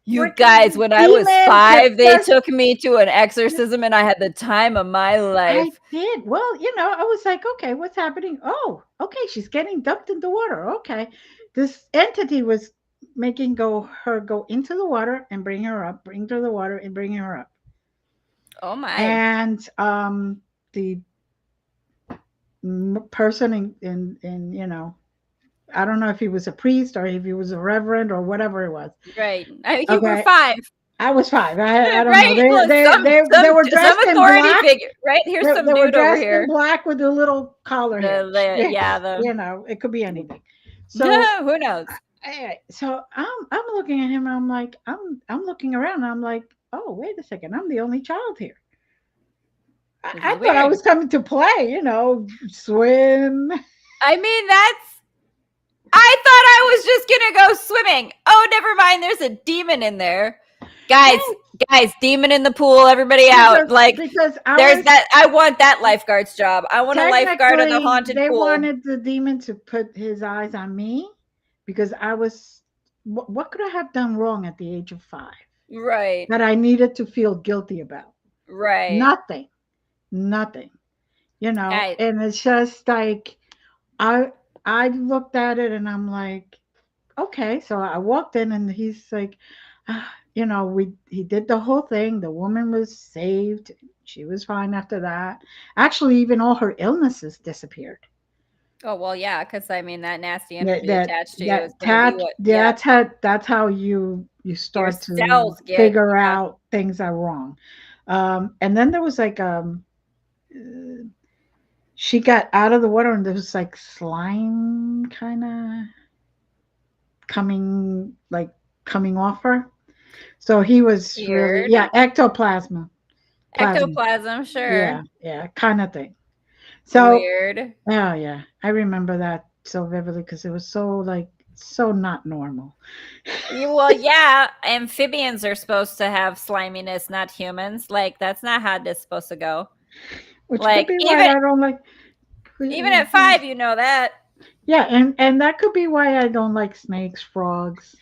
You guys, when I was 5, they took me to an exorcism and I had the time of my life. I did. Well, I was like, okay, what's happening? Oh, okay, she's getting dumped in the water. Okay. This entity was making her go into the water and bring her up, bring her to the water and bring her up. Oh my. And the person in I don't know if he was a priest or if he was a reverend or whatever it was. Right. You were 5. I was 5. I don't know. They were dressed in black. Figure, right? Here's some dude over here. In black with a little collar here. It could be anything. So who knows? So I'm looking at him. And I'm like, I'm looking around. And I'm like, oh, wait a second. I'm the only child here. I thought I was coming to play. Swim. I mean, I thought I was just gonna go swimming. Oh, never mind. There's a demon in there. Guys, demon in the pool, everybody out. Like, there's that. I want that lifeguard's job. I want a lifeguard in the haunted pool. They wanted the demon to put his eyes on me because I was, what could I have done wrong at the age of 5? Right. That I needed to feel guilty about. Right. Nothing. And it's just like, I looked at it and I'm like, okay. So I walked in and he's like, he did the whole thing. The woman was saved. She was fine after that. Actually, even all her illnesses disappeared. Oh, well, yeah, because I mean that nasty energy attached to you is going to be that's how you start to figure out things are wrong. And then there was like she got out of the water and there was like slime kind of coming like coming off her. So he was really, Weird. yeah, ectoplasma. Plasma. Ectoplasm, sure. Yeah, yeah, kind of thing. So, Weird. oh yeah, I remember that so vividly because it was so like so not normal. Well, yeah, amphibians are supposed to have sliminess, not humans. Like that's not how this is supposed to go. Which could Like be why even I don't like. even at 5, you know that. Yeah, and that could be why I don't like snakes, frogs.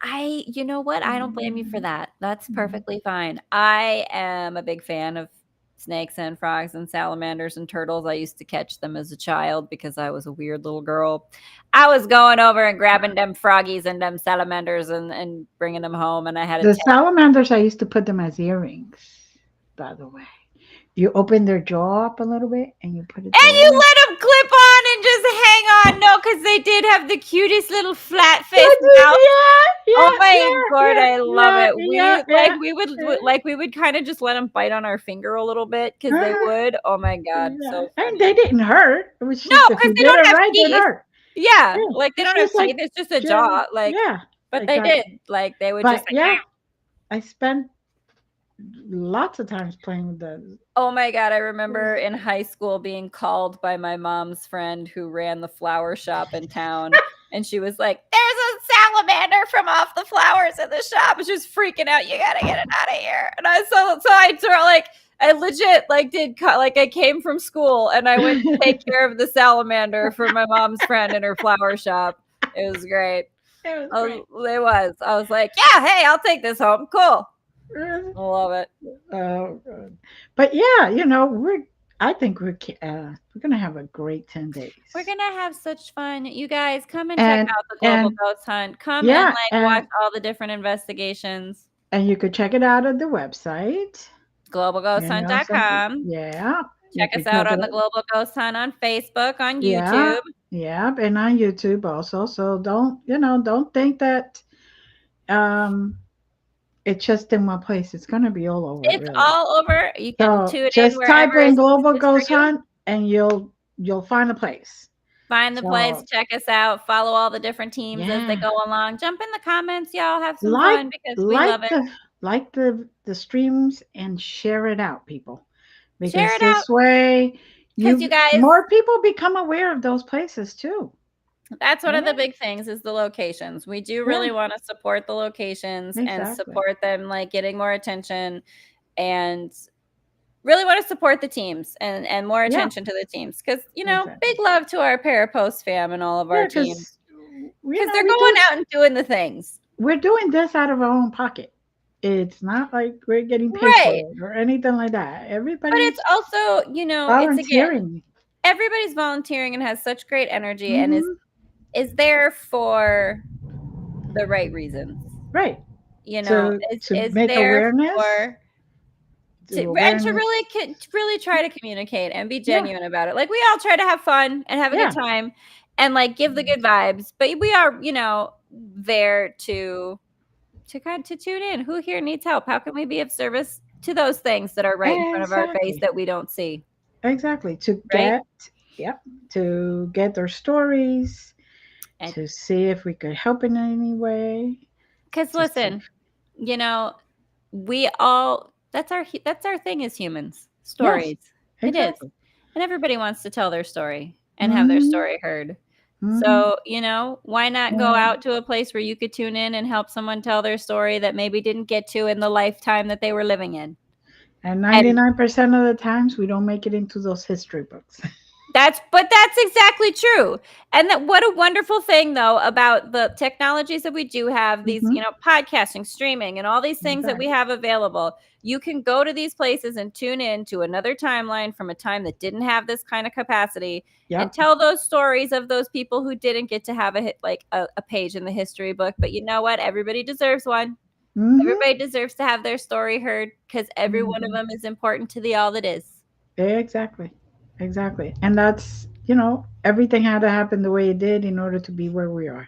You know what? I don't blame you for Mm, that. That's mm. perfectly fine. I am a big fan of snakes and frogs and salamanders and turtles. I used to catch them as a child because I was a weird little girl. I was going over and grabbing them froggies and them salamanders and bringing them home, and I had a The 10. salamanders, I used to put them as earrings. By the way, you open their jaw up a little bit and you put it And you there. let them clip on and just hang on. No, because they did have the cutest little flat face mouth. Yeah, Oh yeah, my yeah, god, yeah, I love yeah, it. yeah, yeah. We would kind of just let them bite on our finger a little bit because they Uh-huh. would. Oh my god, Yeah. so And funny. they didn't hurt. It was No, just if because you they did don't it have right, it teeth. hurt. Yeah, Yeah. like they It's don't have just like teeth. It's just a just jaw. Like, yeah, but they did. exactly. Like they would just But like. yeah, I spent lots of times playing with the Oh my god, I remember in high school being called by my mom's friend who ran the flower shop in town, and she was like, "There's a salamander from off the flowers in the shop." And she was freaking out. You gotta get it out of here. And I sort of like I legit like like I came from school and I went to take care of the salamander for my mom's friend in her flower shop. It was great. it was great. It was. I was like, yeah, hey, I'll take this home. Cool. I love it. Good. But yeah, you know, I think we're gonna have a great 10 days. We're gonna have such fun. You guys come and check And out the Global and Ghost Hunt. Come and yeah, like watch all the different investigations. and you could check it out at the website. You know, something. globalghosthunt.com. Yeah, you Check us could out check it on the out. Global Ghost Hunt on Facebook, on Yeah, YouTube. yeah, and on YouTube also. So don't think that um it's just in one place. It's gonna be all over, It's really. all over. You can So tune in just type wherever in is Global easiest for Ghost you. Hunt and you'll find a place. Find the place, So check us out, follow all the different teams as they yeah, go along. Jump in the comments, y'all. Have some like fun because we like love it. the streams and share it out, people, Share because it out this way because you you guys, more people become aware of those places too. that's one of the Right? big things is the locations. We do Yeah, really want to support the locations and exactly. support them like getting more attention and really want to support the teams and more Yeah, attention to the teams because big exactly. love to our Parapost fam and all of our Yeah, teams because because they're going out and doing the things. we're doing this out of our own pocket. It's not like we're getting paid for Right. it or anything like that. But it's Everybody's also, it's again, volunteering. everybody's volunteering and has such great energy and is Hmm. is there for the right reasons. Right. To Is make there awareness, for to to awareness. really try to communicate and be Yeah. genuine about it. Like we all try to have fun and have a good Yeah. time and like give the good vibes, but we are, there to tune in. Who here needs help? How can we be of service to those things that are right in front of our face Exactly. that we don't see, Exactly. right? Yep, to get their stories, And to see if we could help in any way. cuz To see. listen, you know, we all that's our thing as humans. Yes, Stories. It is. exactly. And everybody wants to tell their story and have their Hmm. story heard. Hmm. So, why not go Yeah. out to a place where you could tune in and help someone tell their story that maybe didn't get to in the lifetime that they were living in? And And 99% of the times we don't make it into those history books. that's exactly true. And that what a wonderful thing though about the technologies that we do have, these, Hmm. podcasting, streaming, and all these things that we Exactly. have available. You can go to these places and tune in to another timeline from a time that didn't have this kind of capacity and Yep. tell those stories of those people who didn't get to have a hit like a page in the history book. But you know what? Everybody deserves one. Hmm. Everybody deserves to have their story heard because every one of Hmm. them is important to the all that is. Exactly. Exactly. And everything had to happen the way it did in order to be where we are.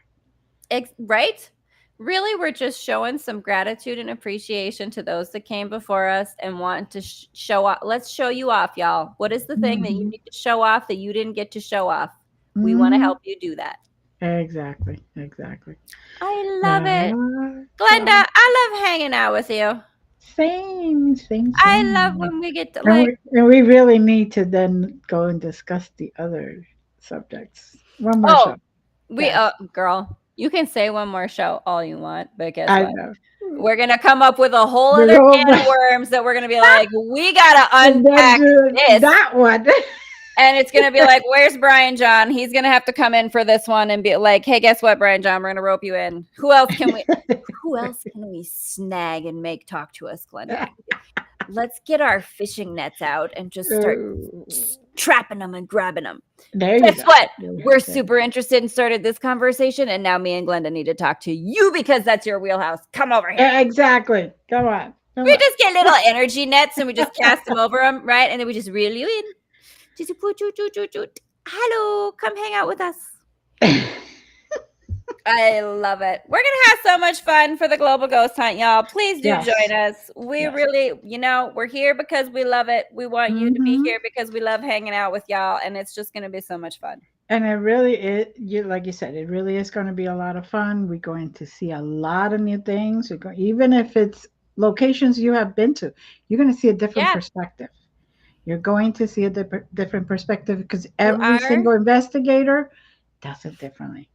Right? really, we're just showing some gratitude and appreciation to those that came before us and want to show off. Let's show you off, y'all. What is the thing that you Mhm. need to show off that you didn't get to show off? We want to Mhm. help you do that. Exactly. Exactly. I love it. So Glenda, I love hanging out with you. same, same, I love same. when we get to And like, we really need to then go and discuss the other subjects. One more oh, show. we, Yes, girl, you can say one more show all you want, but guess I what? know. We're going to come up with a whole The other whole can of worms that we're going to be like, we got to and then unpack do this. that one. And it's going to be like, where's Brian John? He's going to have to come in for this one and be like, hey, guess what, Brian John? We're going to rope you in. Who else can we snag and make talk to us, Glenda? Let's get our fishing nets out and just start Ooh, trapping them and grabbing them. there you Guess go. what? There We're you go. super interested and started this conversation. And now me and Glenda need to talk to you because that's your wheelhouse. Come over here. Exactly. Come on. Come We on. just get little energy nets and we just cast them over them, right? And then we just reel you in. Just hello, come hang out with us. I love it. We're gonna have so much fun for the Global Ghost Hunt, y'all. Please do Yes. join us. We Yes. really, we're here because we love it. We want you to be Mhm. here because we love hanging out with y'all, and it's just gonna be so much fun. And it really is, you like you said, it really is going to be a lot of fun. We're going to see a lot of new things. Even if it's locations you have been to, you're going to see a different Yeah, perspective. You're going to see a different perspective because you every are. single investigator does it differently.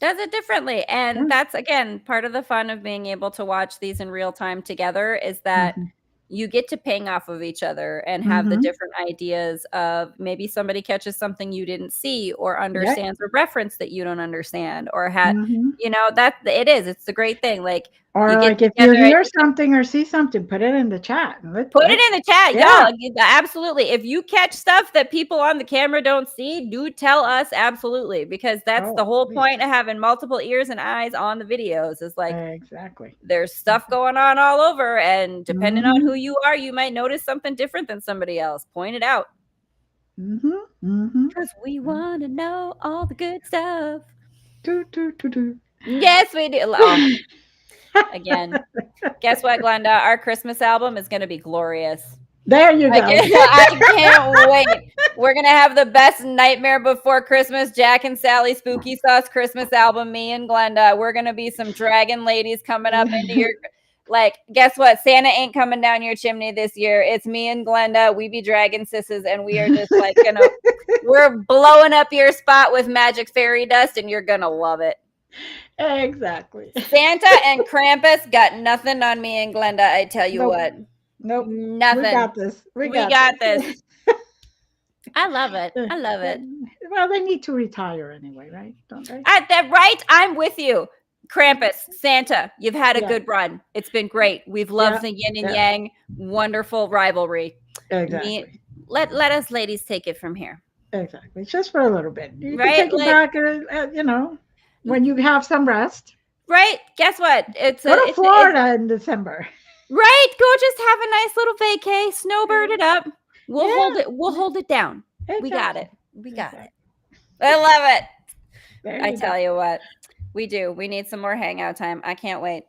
Does it differently. Yeah. And that's again part of the fun of being able to watch these in real time together is that Mm-hmm. you get to ping off of each other and have the Mm-hmm. different ideas of maybe somebody catches something you didn't see or Yeah. understands a reference that you don't understand or Mm-hmm. that it's the great thing. Like you Or get like if you together and hear you can something or see something, put it in the chat. put it in the chat, Yeah. y'all. Absolutely. If you catch stuff that people on the camera don't see, do tell us absolutely because that's the Oh, whole please. point of having multiple ears and eyes on the videos is like Exactly. there's stuff going on all over and depending on who Mm-hmm. you are, you might notice something different than somebody else. Point it out. Mm-hmm. Mm-hmm. Because we want to know all the good stuff. Do, do, do, do. Yes, we do. Oh, again, guess what, Glenda? Our Christmas album is going to be glorious. There you go. I can't wait. We're going to have the best Nightmare Before Christmas, Jack and Sally Spooky Sauce Christmas album, me and Glenda. We're going to be some dragon ladies coming up into your, guess what? Santa ain't coming down your chimney this year. It's me and Glenda. We be dragon sisses, and we are just we're blowing up your spot with magic fairy dust, and you're going to love it. Exactly. Santa and Krampus got nothing on me and Glenda, I tell you Nope. what. Nope. Nothing. We got this. We got this. I love it. Uh, I love it. Well, they need to retire anyway, right? Don't they? At that right, I'm with you. Krampus, Santa, you've had a Yeah. good run. It's been great. We've loved the yin and yang, wonderful rivalry. Exactly. Let us ladies take it from here. Exactly. Just for a little bit. You Right? can take it back, when you have some rest. Right? Guess what? Go to Florida in December. Right? Go just have a nice little vacay, snowbird it up. We'll hold it. We'll hold it down. Exactly. We got it. We got it. I love it. I tell you what, we do. We need some more hangout time. I can't wait.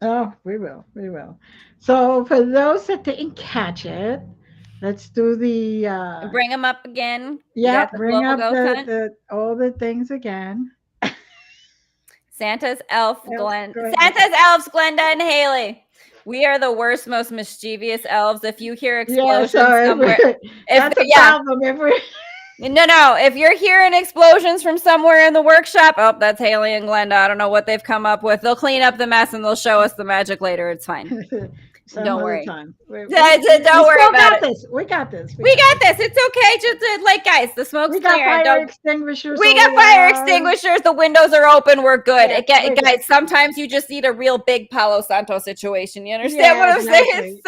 Oh, we will. We will. So for those that didn't catch it, let's do the Bring them up again. Yeah, bring up all the things again. Santa's elves, Glenda, and Haleigh. We are the worst, most mischievous elves. If you hear explosions somewhere, that's a problem. No. If you're hearing explosions from somewhere in the workshop, oh, that's Haleigh and Glenda. I don't know what they've come up with. They'll clean up the mess and they'll show us the magic later. It's fine. Don't worry. Don't worry about it. We got this. We got this. It's okay. Just guys, the smoke's clear. We got fire extinguishers. We got fire extinguishers. The windows are open. We're good. Guys, sometimes you just need a real big Palo Santo situation. You understand what I'm saying?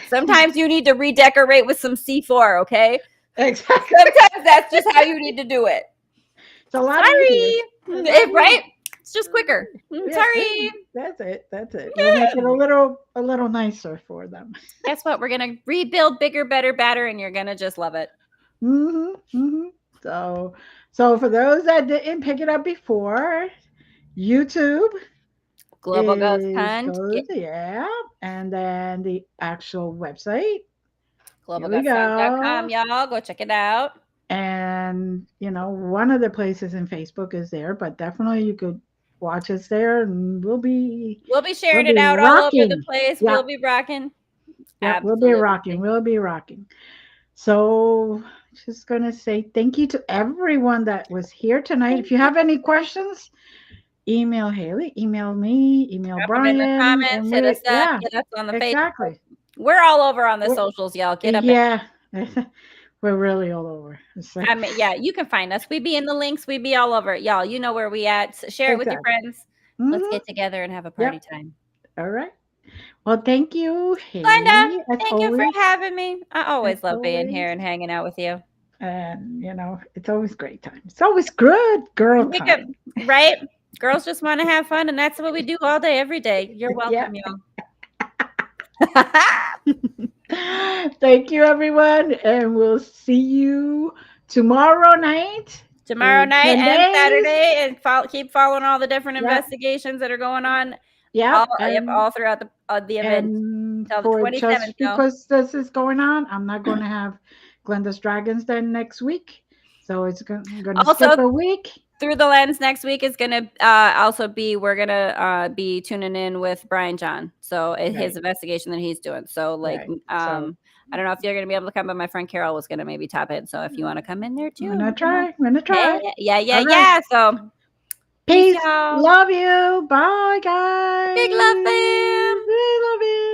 Sometimes you need to redecorate with some C4. Okay. Exactly. Sometimes that's just how you need to do it. It's a lot easier. Right? It's just quicker. Sorry. That's it. We'll make it a little nicer for them. Guess what? We're gonna rebuild bigger, better, badder, and you're gonna just love it. So for those that didn't pick it up before, YouTube, Global Ghost is Hunt. yeah, and then the actual website. Here we globalghosthunt.com, go. y'all. Go check it out. And one of the places in Facebook is there, but definitely you could watch us there, and we'll be sharing it out all over the rocking. place. Yeah, We'll be rocking. yeah, we'll be rocking. Absolutely. We'll be rocking. So, just gonna say thank you to everyone that was here tonight. If you have any questions, email Haleigh, email me, email Drop them in the Brian, comments. and Hit us up. yeah, Get us on the Facebook. exactly. We're all over on the We're, socials, y'all. Get up. yeah, we're really all over. So, I mean, yeah, you can find us. We be in the links. We be all over it, y'all. You know where we at. Share it with your exactly. friends. Let's get together and have a party Yep. time. All right. Well, thank you, Glenda, Haleigh, as thank you for always. having me. I As always love being here always. and hanging out with you. And it's always great time. It's always good girl We could, time. right? Girls just want to have fun, and that's what we do all day, every day. You're Yeah. welcome, y'all. Thank you, everyone, and we'll see you tomorrow night. Tomorrow In night 10 and days. Saturday, and keep following all the different Yep. investigations that are going on. Yep. All throughout the event And till the for 27th. just because this is going on, I'm not going to have Glenda's Dragons then next week. So I'm going to skip Also, a week. Through the Lens next week is going to also be, we're going to be tuning in with Brian John. So his investigation that he's doing. So Right. So I don't know if you're going to be able to come, but my friend Carol was going to maybe top it. So if you want to come in there too. I'm going to try. Yeah. So peace. y'all. Love you. Bye, guys. Big love, fam. We love you.